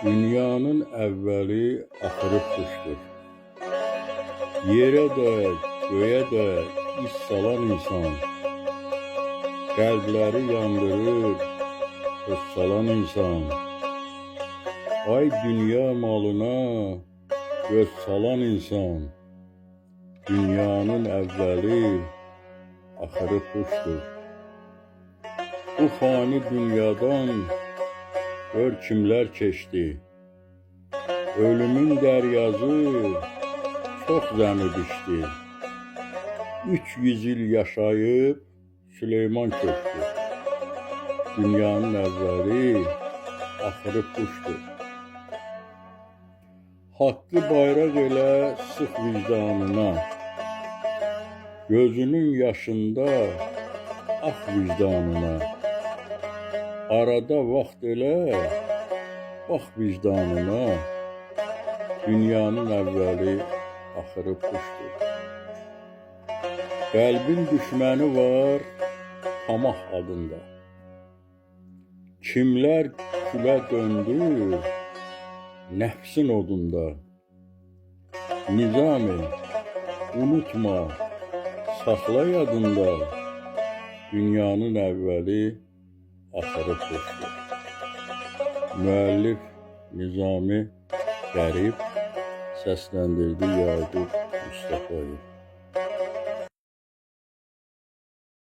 Dünyanın əvvəli, axırı kuşdur. Yerə də, göyə də iz salan insan, qəlbləri yandırır, öz salan insan. Ay dünya malına göz salan insan, dünyanın əvvəli, axırı kuşdur. Bu fani dünyadan gör kimlər keçdi. Ölümün dəryazı çox zəmi düşdü. 300 il yaşayıb Süleyman köçdü. Dünyanın əvvəli, axırı kuşdur. Haqqı bayraq elə sıx vicdanına, gözünün yaşında ax vicdanına. Arada vaxt elə, bax vicdanına, dünyanın əvvəli, axırı kuşdur. Qəlbin düşməni var, tamah adında. Kimlər külə döndü, nəfsin odunda. Nizami, unutma, saxla yadında, dünyanın əvvəli, axırı kuşdur. Müəllif Nizami Qərib, səsləndirdi Yaqub Mustafayev.